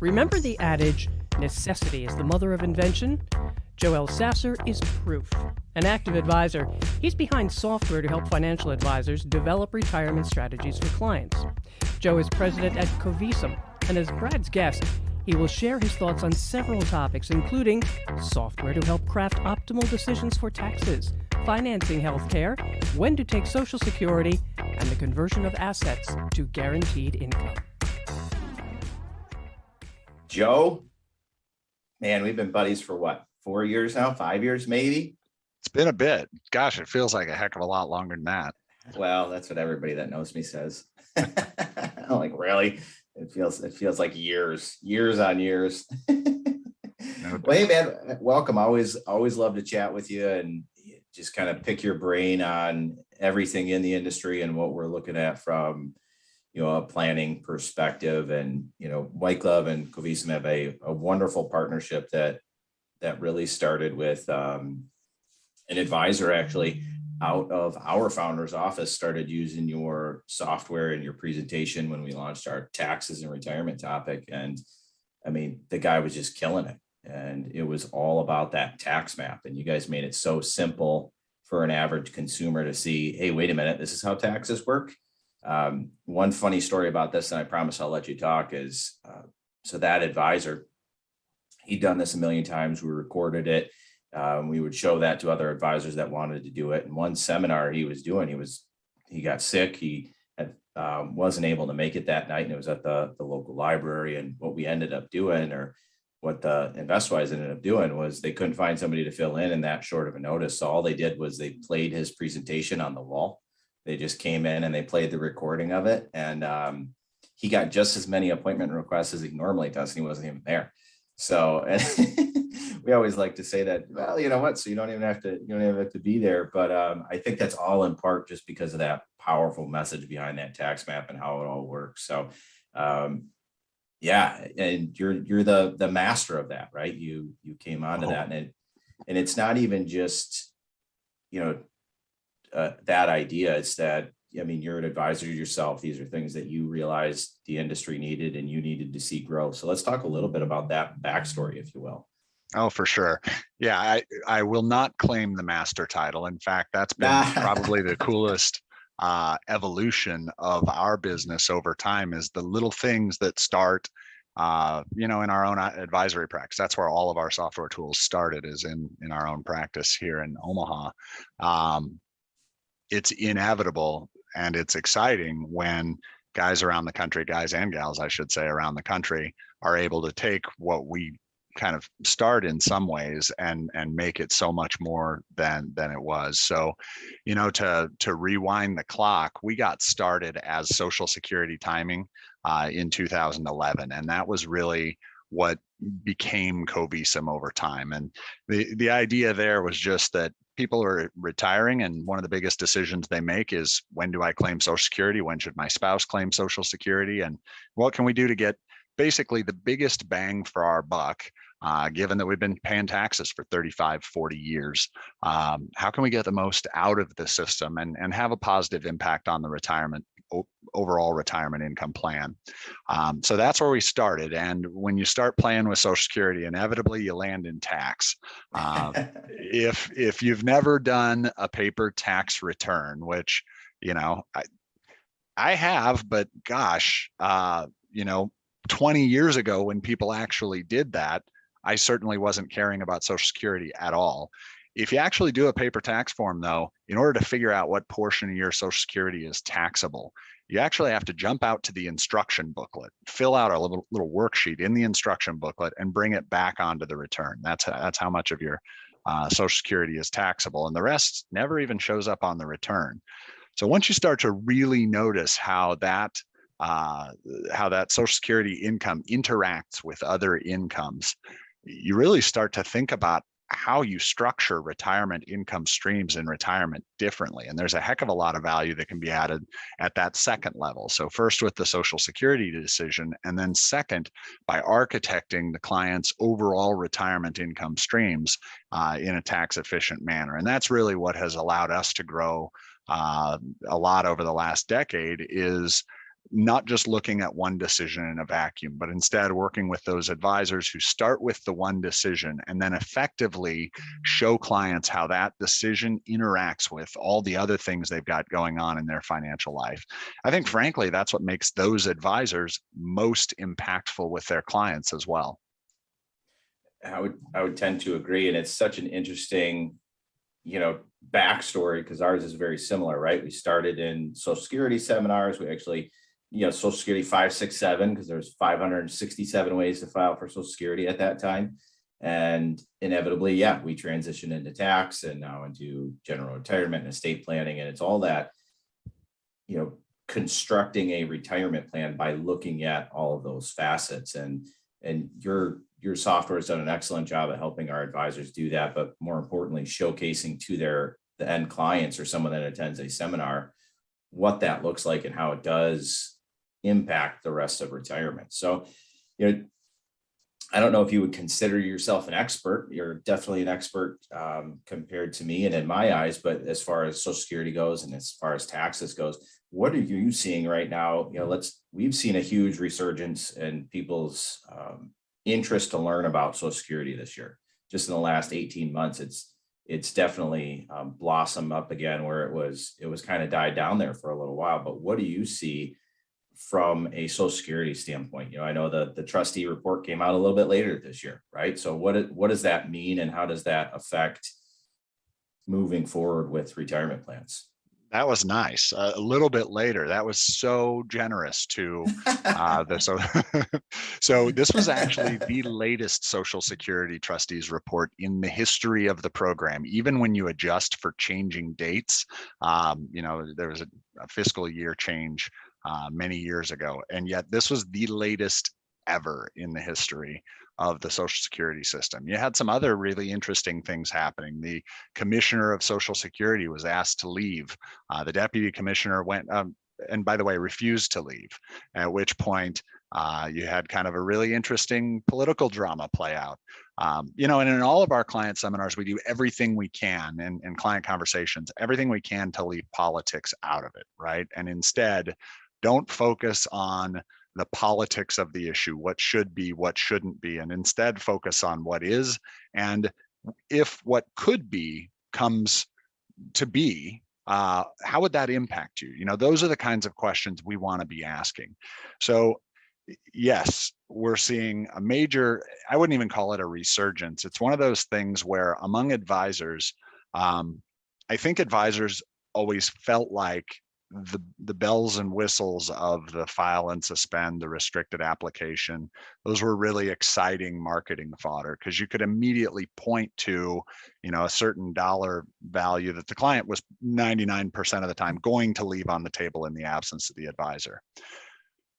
Remember the adage, necessity is the mother of invention? Joe Elsasser is proof. An active advisor, he's behind software to help financial advisors develop retirement strategies for clients. Joe is president at Covisum, and as Brad's guest, he will share his thoughts on several topics, including software to help craft optimal decisions for taxes, financing healthcare, when to take Social Security, and the conversion of assets to guaranteed income. Joe, man, we've been buddies for what, 4 years now, 5 years maybe? It's been a bit. Gosh, it feels like a heck of a lot longer than that. Well, that's what everybody that knows me says. I'm like, really? It feels like years on years. Well, hey man, welcome. Always love to chat with you and just kind of pick your brain on everything in the industry and what we're looking at from, a planning perspective. And, White Glove and Covisum have a wonderful partnership that really started with an advisor actually out of our founder's office started using your software and your presentation when we launched our taxes and retirement topic. And I mean, the guy was just killing it. And it was all about that tax map. And you guys made it so simple for an average consumer to see, hey, wait a minute, this is how taxes work. One funny story about this, and I promise I'll let you talk, is so that advisor, he'd done this a million times. We recorded it. We would show that to other advisors that wanted to do it. And one seminar he was doing, he got sick. He wasn't able to make it that night, and it was at the local library. And what we ended up doing, or what the InvestWise ended up doing, was they couldn't find somebody to fill in that short of a notice. So all they did was they played his presentation on the wall. They just came in and they played the recording of it. And he got just as many appointment requests as he normally does, and he wasn't even there. So, and we always like to say that, well, you know what? So you don't even have to be there. But I think that's all in part just because of that powerful message behind that tax map and how it all works. So, yeah, and you're the master of that, right? You came onto that, and it's not even just, that idea. It's that, I mean, you're an advisor yourself. These are things that you realized the industry needed and you needed to see grow. So let's talk a little bit about that backstory, if you will. Oh, for sure. Yeah, I will not claim the master title. In fact, that's been probably the coolest evolution of our business over time, is the little things that start, in our own advisory practice. That's where all of our software tools started, is in our own practice here in Omaha. It's inevitable and it's exciting when guys around the country, guys and gals, I should say, around the country, are able to take what we kind of start in some ways and make it so much more than it was. So, to rewind the clock, we got started as Social Security timing in 2011, and that was really what became Covisum over time. And the idea there was just that people are retiring, and one of the biggest decisions they make is, when do I claim Social Security? When should my spouse claim Social Security? And what can we do to get basically the biggest bang for our buck, given that we've been paying taxes for 35, 40 years? How can we get the most out of the system and have a positive impact on the overall retirement income plan? So that's where we started. And when you start playing with Social Security, inevitably you land in tax. If you've never done a paper tax return, which, I have, but gosh, 20 years ago, when people actually did that, I certainly wasn't caring about Social Security at all. If you actually do a paper tax form, though, in order to figure out what portion of your Social Security is taxable, you actually have to jump out to the instruction booklet, fill out a little worksheet in the instruction booklet, and bring it back onto the return. That's how much of your Social Security is taxable, and the rest never even shows up on the return. So once you start to really notice how that Social Security income interacts with other incomes, you really start to think about how you structure retirement income streams in retirement differently. And there's a heck of a lot of value that can be added at that second level. So first with the Social Security decision, and then second by architecting the client's overall retirement income streams in a tax efficient manner. And that's really what has allowed us to grow a lot over the last decade, is not just looking at one decision in a vacuum, but instead working with those advisors who start with the one decision and then effectively show clients how that decision interacts with all the other things they've got going on in their financial life. I think, frankly, that's what makes those advisors most impactful with their clients as well. I would tend to agree. And it's such an interesting, backstory, because ours is very similar, right? We started in Social Security seminars. We actually, Social Security 567, because there's 567 ways to file for Social Security at that time. And inevitably, we transitioned into tax and now into general retirement and estate planning. And it's all that, constructing a retirement plan by looking at all of those facets. And your software has done an excellent job at helping our advisors do that, but more importantly, showcasing to the end clients or someone that attends a seminar what that looks like and how it does impact the rest of retirement. So, I don't know if you would consider yourself an expert. You're definitely an expert compared to me and in my eyes, but as far as Social Security goes and as far as taxes goes, what are you seeing right now? We've seen a huge resurgence in people's interest to learn about Social Security this year. Just in the last 18 months, it's definitely blossomed up again, where it was kind of died down there for a little while. But what do you see from a Social Security standpoint? I know the trustee report came out a little bit later this year, right? So what does that mean, and how does that affect moving forward with retirement plans? That was nice. A little bit later. That was so generous to so this was actually the latest Social Security trustees report in the history of the program. Even when you adjust for changing dates, there was a fiscal year change many years ago, and yet this was the latest ever in the history of the Social Security system. You had some other really interesting things happening. The commissioner of Social Security was asked to leave. The deputy commissioner went, and by the way, refused to leave, at which point you had kind of a really interesting political drama play out. And in all of our client seminars, we do everything we can, and client conversations, everything we can to leave politics out of it, right? And instead, don't focus on the politics of the issue, what should be, what shouldn't be, and instead focus on what is. And if what could be comes to be, how would that impact you? Those are the kinds of questions we want to be asking. So yes, we're seeing a major, I wouldn't even call it a resurgence. It's one of those things where among advisors, I think advisors always felt like the bells and whistles of the file and suspend, the restricted application, those were really exciting marketing fodder, because you could immediately point to, a certain dollar value that the client was 99% of the time going to leave on the table in the absence of the advisor.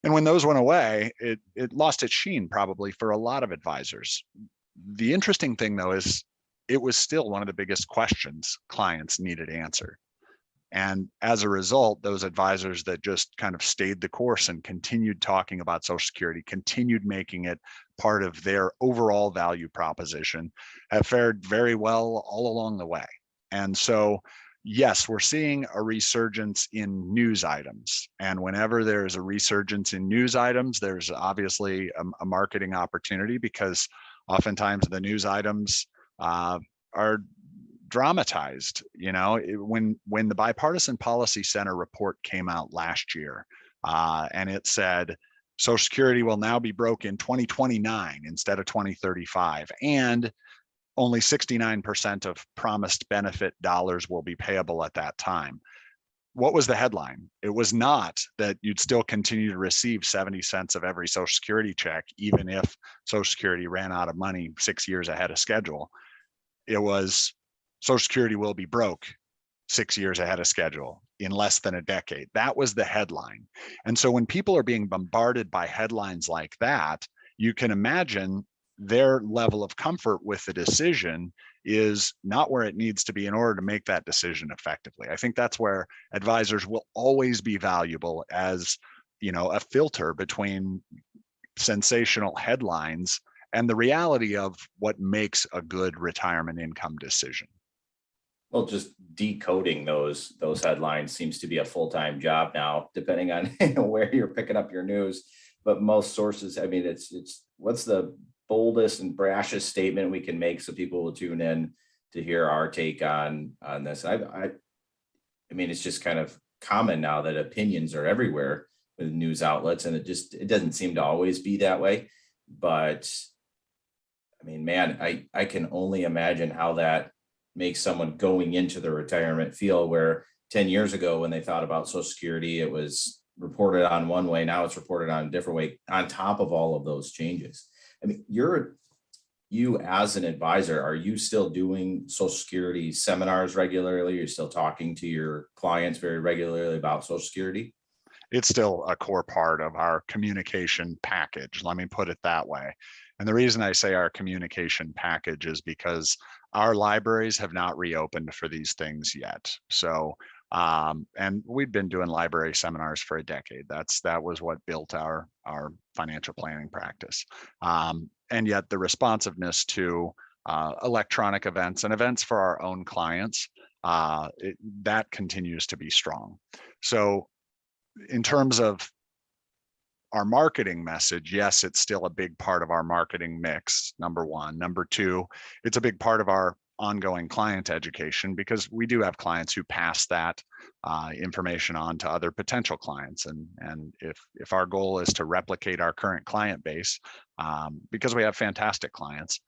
And when those went away, it lost its sheen probably for a lot of advisors. The interesting thing, though, is it was still one of the biggest questions clients needed answered. And as a result, those advisors that just kind of stayed the course and continued talking about Social Security, continued making it part of their overall value proposition, have fared very well all along the way. And so, yes, we're seeing a resurgence in news items. And whenever there's a resurgence in news items, there's obviously a marketing opportunity, because oftentimes the news items are dramatized. When the Bipartisan Policy Center report came out last year, and it said Social Security will now be broke in 2029 instead of 2035, and only 69% of promised benefit dollars will be payable at that time. What was the headline? It was not that you'd still continue to receive 70 cents of every Social Security check, even if Social Security ran out of money 6 years ahead of schedule. It was Social Security will be broke 6 years ahead of schedule in less than a decade. That was the headline. And so when people are being bombarded by headlines like that, you can imagine their level of comfort with the decision is not where it needs to be in order to make that decision effectively. I think that's where advisors will always be valuable as, a filter between sensational headlines and the reality of what makes a good retirement income decision. Well, just decoding those headlines seems to be a full-time job now, depending on where you're picking up your news. But most sources, I mean, it's what's the boldest and brashest statement we can make so people will tune in to hear our take on this. I mean, it's just kind of common now that opinions are everywhere with news outlets, and it doesn't seem to always be that way. But I mean, man, I can only imagine how that makes someone going into the retirement feel, where 10 years ago when they thought about Social Security, it was reported on one way. Now it's reported on a different way on top of all of those changes. I mean, you as an advisor, are you still doing Social Security seminars regularly? You're still talking to your clients very regularly about Social Security? It's still a core part of our communication package. Let me put it that way. And the reason I say our communication package is because our libraries have not reopened for these things yet. So, and we've been doing library seminars for a decade. That was what built our financial planning practice. And yet the responsiveness to electronic events and events for our own clients, that continues to be strong. So in terms of our marketing message, yes, it's still a big part of our marketing mix, number one. Number two, it's a big part of our ongoing client education, because we do have clients who pass that information on to other potential clients. And if our goal is to replicate our current client base, because we have fantastic clients,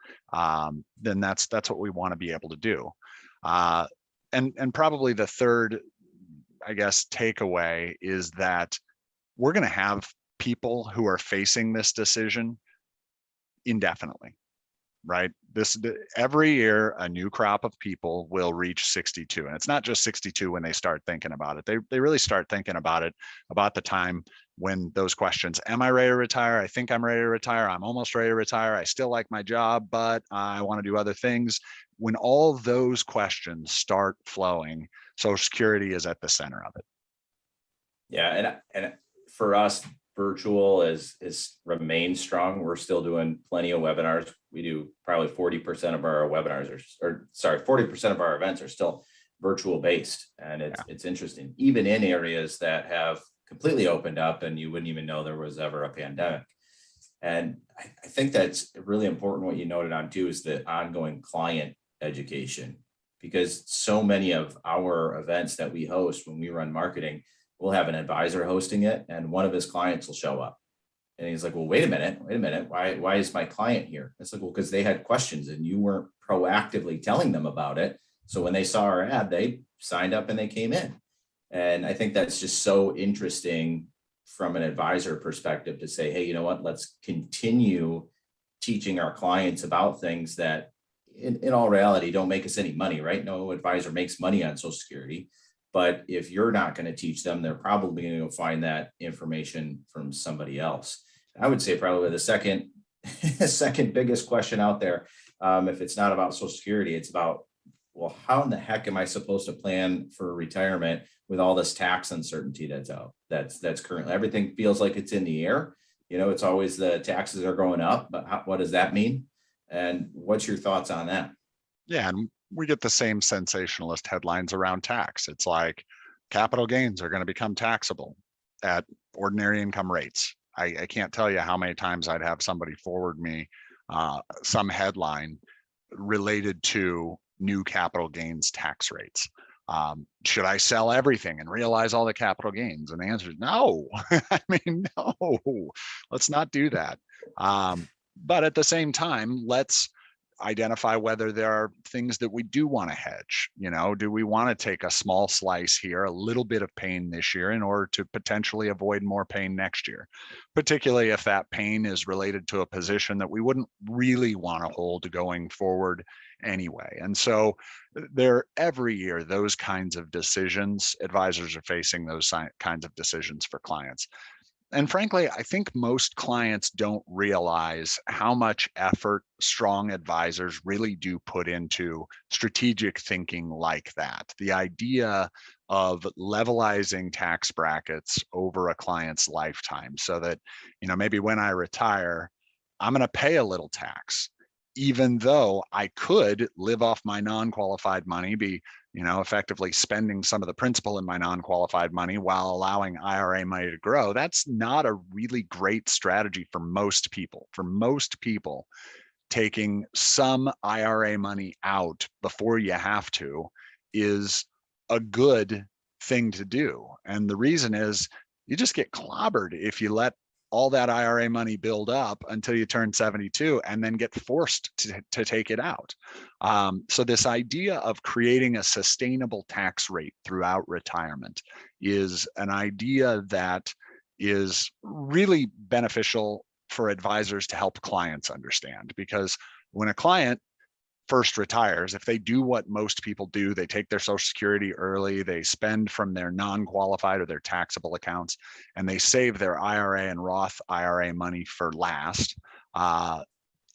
then that's what we want to be able to do. And probably the third, I guess, takeaway is that we're going to have people who are facing this decision indefinitely, right? Every year, a new crop of people will reach 62. And it's not just 62 when they start thinking about it. They really start thinking about it about the time when those questions, am I ready to retire? I think I'm ready to retire. I'm almost ready to retire. I still like my job, but I want to do other things. When all those questions start flowing, Social Security is at the center of it. Yeah, and for us, virtual is remained strong. We're still doing plenty of webinars. We do probably 40% of our webinars, or 40% of our events are still virtual based, and it's interesting, even in areas that have completely opened up and you wouldn't even know there was ever a pandemic. And I think that's really important. What you noted on too is the ongoing client education, because so many of our events that we host when we run marketing, we'll have an advisor hosting it and one of his clients will show up. And he's like, well, wait a minute. Why is my client here? It's like, well, because they had questions and you weren't proactively telling them about it. So when they saw our ad, they signed up and they came in. And I think that's just so interesting from an advisor perspective to say, hey, you know what, let's continue teaching our clients about things that in all reality don't make us any money, right? No advisor makes money on Social Security. But if you're not going to teach them, they're probably going to find that information from somebody else. I would say probably the second biggest question out there, if it's not about Social Security, it's about, well, how in the heck am I supposed to plan for retirement with all this tax uncertainty that's out? That's currently, everything feels like it's in the air. You know, it's always the taxes are going up, but what does that mean? And what's your thoughts on that? Yeah, and we get the same sensationalist headlines around tax. It's like capital gains are going to become taxable at ordinary income rates. I can't tell you how many times I'd have somebody forward me some headline related to new capital gains tax rates. Should I sell everything and realize all the capital gains? And the answer is no. I mean, no, let's not do that. But at the same time, let's identify whether there are things that we do want to hedge. You know, do we want to take a small slice here, a little bit of pain this year in order to potentially avoid more pain next year, particularly if that pain is related to a position that we wouldn't really want to hold going forward anyway. And so every year, those kinds of decisions, advisors are facing those kinds of decisions for clients. And frankly, I think most clients don't realize how much effort strong advisors really do put into strategic thinking like that. The idea of levelizing tax brackets over a client's lifetime so that, you know, maybe when I retire, I'm going to pay a little tax. even though I could live off my non-qualified money, be, effectively spending some of the principal in my non-qualified money while allowing IRA money to grow, that's not a really great strategy for most people. For most people, taking some IRA money out before you have to is a good thing to do. And the reason is you just get clobbered if you let all that IRA money build up until you turn 72 and then get forced to take it out. So this idea of creating a sustainable tax rate throughout retirement is an idea that is really beneficial for advisors to help clients understand, because when a client first retires, if they do what most people do, they take their Social Security early, they spend from their non-qualified or their taxable accounts, and they save their IRA and Roth IRA money for last.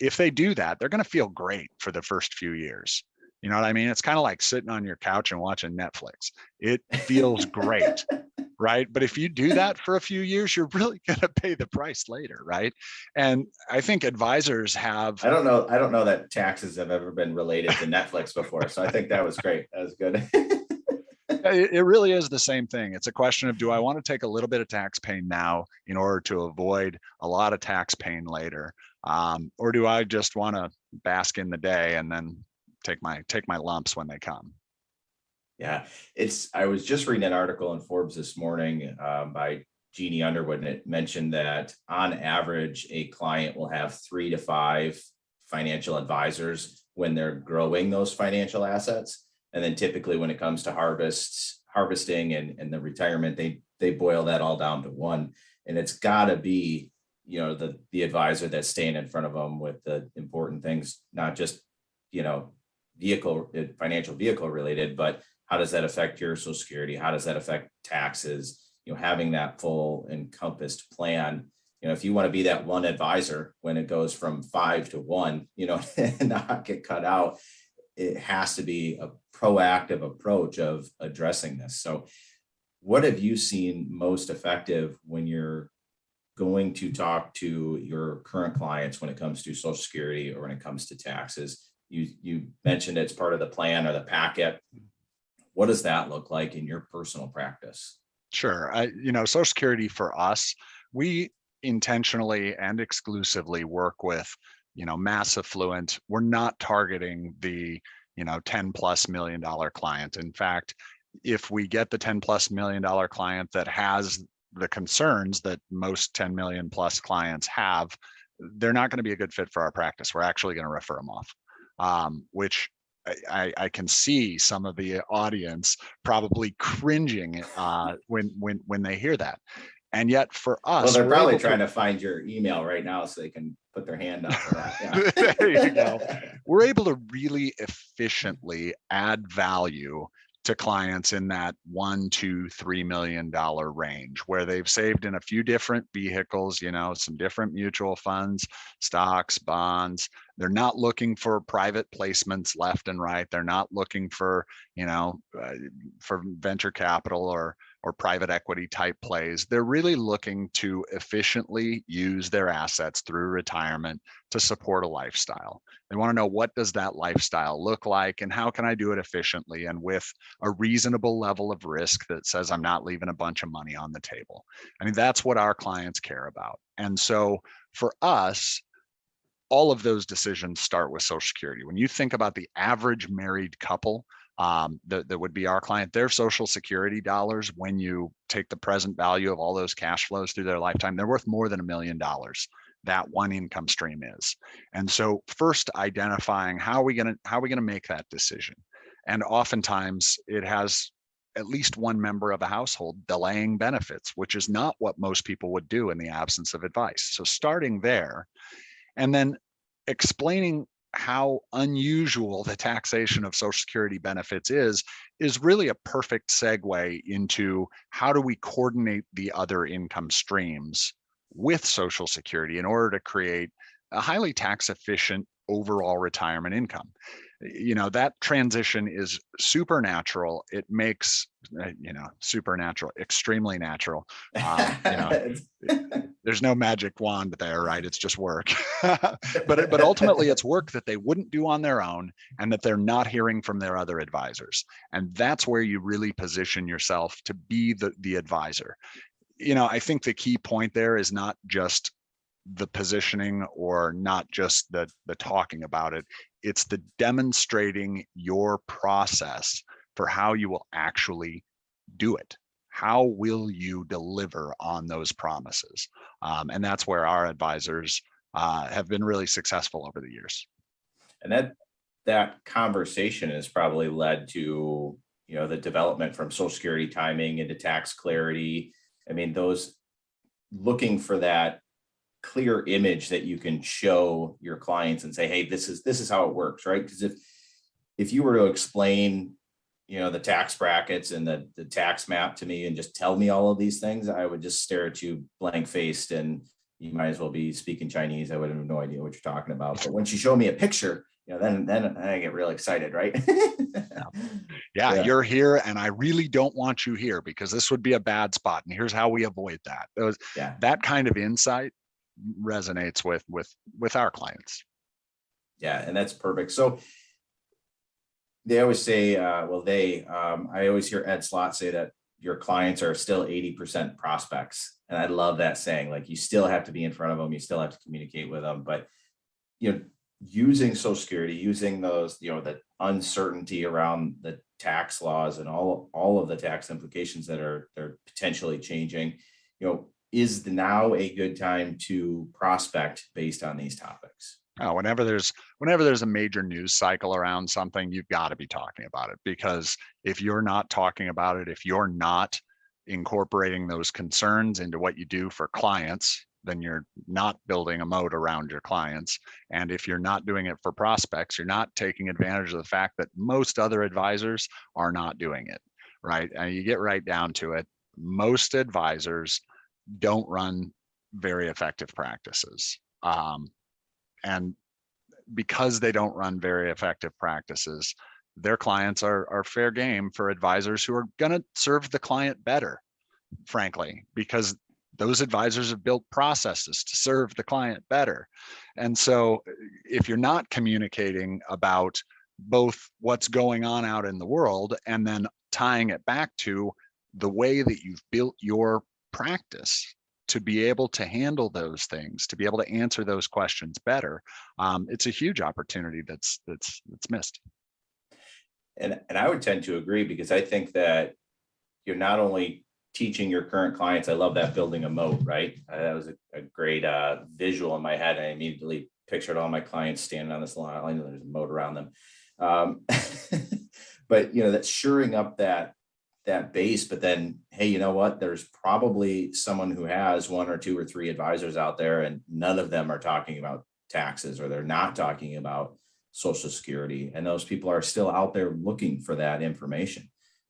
If they do that, they're going to feel great for the first few years. You know what I mean? It's kind of like sitting on your couch and watching Netflix. It feels great, right? But if you do that for a few years, you're really going to pay the price later, right? And I think advisors have. I don't know that taxes have ever been related to Netflix before. So I think that was great. That was good. It really is the same thing. It's a question of, do I want to take a little bit of tax pain now in order to avoid a lot of tax pain later? Or do I just want to bask in the day and then take my lumps when they come? Yeah, I was just reading an article in Forbes this morning by Jeannie Underwood, and it mentioned that on average, a client will have 3 to 5 financial advisors when they're growing those financial assets. And then typically when it comes to harvesting and the retirement, they boil that all down to one. And it's got to be, the advisor that's staying in front of them with the important things, not just, financial vehicle related, but how does that affect your Social Security? How does that affect taxes? Having that full encompassed plan. If you want to be that one advisor when it goes from 5 to 1, and not get cut out, it has to be a proactive approach of addressing this. So what have you seen most effective when you're going to talk to your current clients when it comes to Social Security or when it comes to taxes? You mentioned it's part of the plan or the packet. What does that look like in your personal practice? Sure. Social Security for us, we intentionally and exclusively work with, mass affluent. We're not targeting the, $10+ million client. In fact, if we get the $10+ million client that has the concerns that most 10 million plus clients have, they're not going to be a good fit for our practice. We're actually going to refer them off, which I can see some of the audience probably cringing when they hear that. And yet for us, well, they're probably trying to find your email right now so they can put their hand up for that. Yeah. There you go. We're able to really efficiently add value to clients in that $1, $2, $3 million range, where they've saved in a few different vehicles, some different mutual funds, stocks, bonds. They're not looking for private placements left and right. They're not looking for, for venture capital or private equity type plays. They're really looking to efficiently use their assets through retirement to support a lifestyle. They want to know, what does that lifestyle look like and how can I do it efficiently and with a reasonable level of risk that says I'm not leaving a bunch of money on the table. I mean, that's what our clients care about. And so for us, all of those decisions start with Social Security. When you think about the average married couple, that would be our client, their Social Security dollars, when you take the present value of all those cash flows through their lifetime, they're worth more than $1 million. That one income stream is. And so first identifying how are we going to make that decision. And oftentimes it has at least one member of a household delaying benefits, which is not what most people would do in the absence of advice. So starting there, and then explaining how unusual the taxation of Social Security benefits is really a perfect segue into how do we coordinate the other income streams with Social Security in order to create a highly tax efficient overall retirement income. That transition is supernatural. It makes, supernatural, extremely natural. there's no magic wand there, right? It's just work. But ultimately it's work that they wouldn't do on their own and that they're not hearing from their other advisors. And that's where you really position yourself to be the advisor. I think the key point there is not just the positioning or not just the talking about it. It's the demonstrating your process for how you will actually do it. How will you deliver on those promises? And that's where our advisors have been really successful over the years. And that conversation has probably led to, the development from Social Security timing into tax clarity. I mean, those looking for that clear image that you can show your clients and say, hey, this is how it works, right? Because if you were to explain, the tax brackets and the tax map to me and just tell me all of these things, I would just stare at you blank faced and you might as well be speaking Chinese. I would have no idea what you're talking about. But once you show me a picture, then I get really excited, right? Yeah, you're here and I really don't want you here because this would be a bad spot. And here's how we avoid that. That kind of insight resonates with our clients. Yeah, and that's perfect. So they always say, I always hear Ed Slott say that your clients are still 80% prospects. And I love that saying, like, you still have to be in front of them. You still have to communicate with them. But, using Social Security, using those, the uncertainty around the tax laws and all of the tax implications that they're potentially changing, is now a good time to prospect based on these topics? Whenever there's a major news cycle around something, you've got to be talking about it, because if you're not talking about it, if you're not incorporating those concerns into what you do for clients, then you're not building a moat around your clients. And if you're not doing it for prospects, you're not taking advantage of the fact that most other advisors are not doing it, right? And you get right down to it. Most advisors don't run very effective practices. And because they don't run very effective practices, their clients are fair game for advisors who are going to serve the client better, frankly, because those advisors have built processes to serve the client better. And so if you're not communicating about both what's going on out in the world and then tying it back to the way that you've built your practice to be able to handle those things, to be able to answer those questions better, it's a huge opportunity that's missed. And I would tend to agree, because I think that you're not only teaching your current clients, I love that, building a moat, right? That was a great visual in my head. I immediately pictured all my clients standing on this line. I know there's a moat around them. But that's shoring up that base. But then, hey, you know what? There's probably someone who has one or two or three advisors out there, and none of them are talking about taxes, or they're not talking about Social Security. And those people are still out there looking for that information.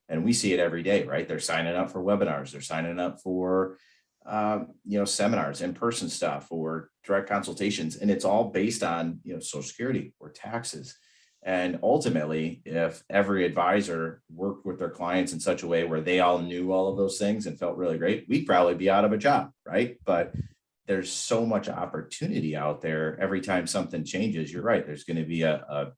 And we see it every day, right? They're signing up for webinars. They're signing up for, seminars, in-person stuff, or direct consultations. And it's all based on, Social Security or taxes. And ultimately, if every advisor worked with their clients in such a way where they all knew all of those things and felt really great, we'd probably be out of a job, right? But there's so much opportunity out there. Every time something changes, you're right, there's going to be a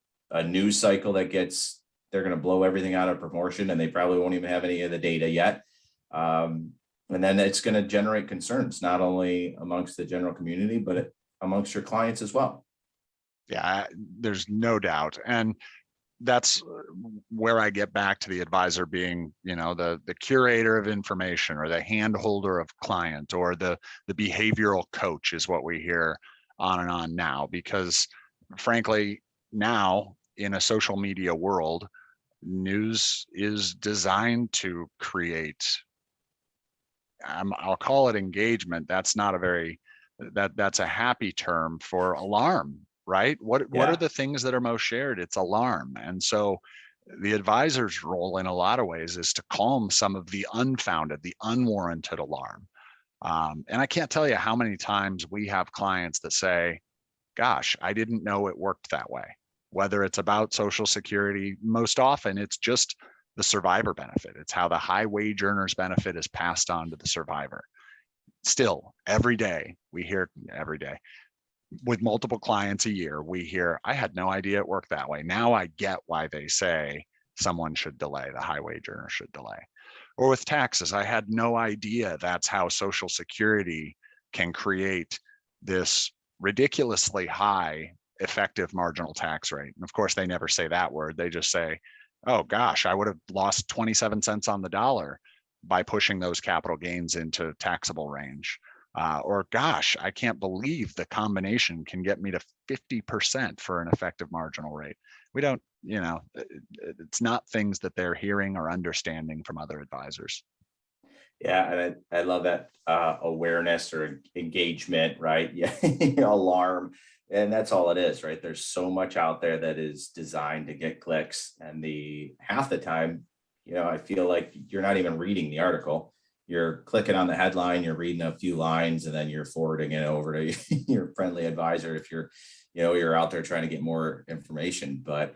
news cycle they're going to blow everything out of proportion, and they probably won't even have any of the data yet. And then it's going to generate concerns, not only amongst the general community, but amongst your clients as well. Yeah, there's no doubt. And that's where I get back to the advisor being, the curator of information, or the hand holder of client, or the behavioral coach is what we hear on and on now. Because frankly, now in a social media world, news is designed to create, I'll call it engagement. That's not that's a happy term for alarm, right? What are the things that are most shared? It's alarm. And so the advisor's role in a lot of ways is to calm some of the unfounded, the unwarranted alarm. And I can't tell you how many times we have clients that say, gosh, I didn't know it worked that way. Whether it's about Social Security, most often it's just the survivor benefit. It's how the high wage earners benefit is passed on to the survivor. still every day with multiple clients a year, we hear, I had no idea it worked that way. Now I get why they say someone should delay, the high wage earner should delay. Or with taxes, I had no idea that's how Social Security can create this ridiculously high effective marginal tax rate. And of course, they never say that word. They just say, oh gosh, I would have lost 27 cents on the dollar by pushing those capital gains into taxable range. Or gosh, I can't believe the combination can get me to 50% for an effective marginal rate. We don't, it's not things that they're hearing or understanding from other advisors. Yeah, and I love that awareness or engagement, right? Yeah, alarm. And that's all it is, right? There's so much out there that is designed to get clicks. And half the time, I feel like you're not even reading the article. You're clicking on the headline, you're reading a few lines, and then you're forwarding it over to your friendly advisor if you're out there trying to get more information. But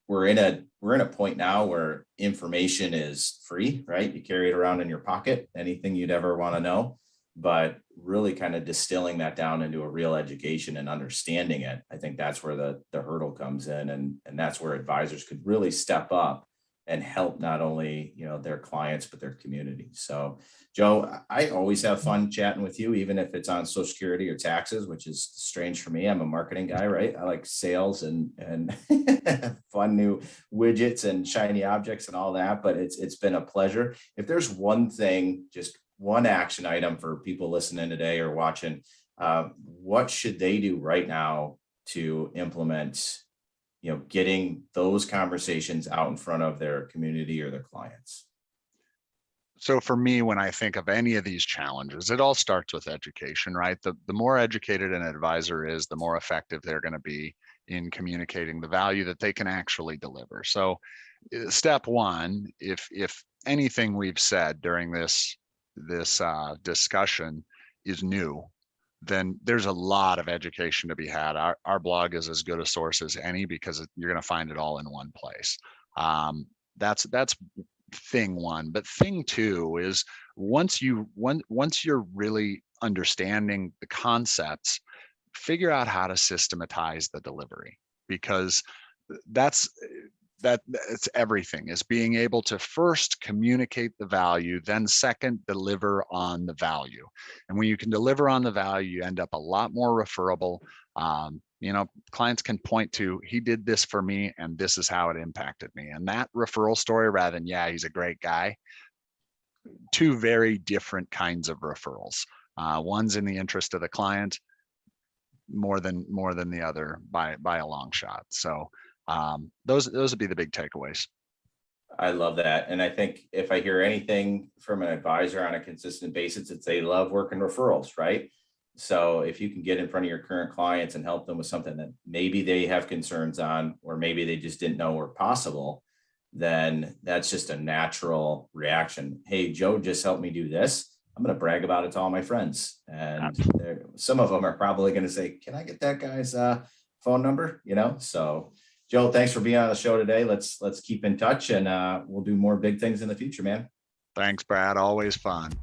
we're in a point now where information is free, right? You carry it around in your pocket, anything you'd ever want to know, but really kind of distilling that down into a real education and understanding it. I think that's where the hurdle comes in. And that's where advisors could really step up and help not only, their clients, but their community. So Joe, I always have fun chatting with you, even if it's on Social Security or taxes, which is strange for me. I'm a marketing guy, right? I like sales and fun new widgets and shiny objects and all that, but it's been a pleasure. If there's one thing, just one action item for people listening today or watching, what should they do right now to implement, getting those conversations out in front of their community or their clients? So for me, when I think of any of these challenges, it all starts with education, right? The more educated an advisor is, the more effective they're going to be in communicating the value that they can actually deliver. So step one, if anything we've said during this discussion is new, then there's a lot of education to be had. Our blog is as good a source as any because you're going to find it all in one place. That's thing one. But thing two is once you're really understanding the concepts, figure out how to systematize the delivery, because it's everything, is being able to first communicate the value, then second, deliver on the value. And when you can deliver on the value, you end up a lot more referable. Clients can point to, he did this for me and this is how it impacted me. And that referral story, rather than, yeah, he's a great guy, two very different kinds of referrals. One's in the interest of the client more than the other by a long shot. So those would be the big takeaways. I love that. And I think if I hear anything from an advisor on a consistent basis, it's they love working referrals, right? So if you can get in front of your current clients and help them with something that maybe they have concerns on, or maybe they just didn't know were possible, then that's just a natural reaction. Hey, Joe just helped me do this. I'm going to brag about it to all my friends. And some of them are probably going to say, can I get that guy's phone number? So Joe, thanks for being on the show today. Let's keep in touch, and we'll do more big things in the future, man. Thanks, Brad. Always fun.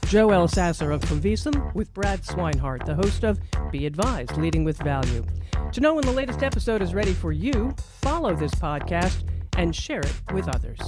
Joe Elsasser of Convisum with Brad Swineheart, the host of Be Advised, Leading with Value. To know when the latest episode is ready for you, follow this podcast and share it with others.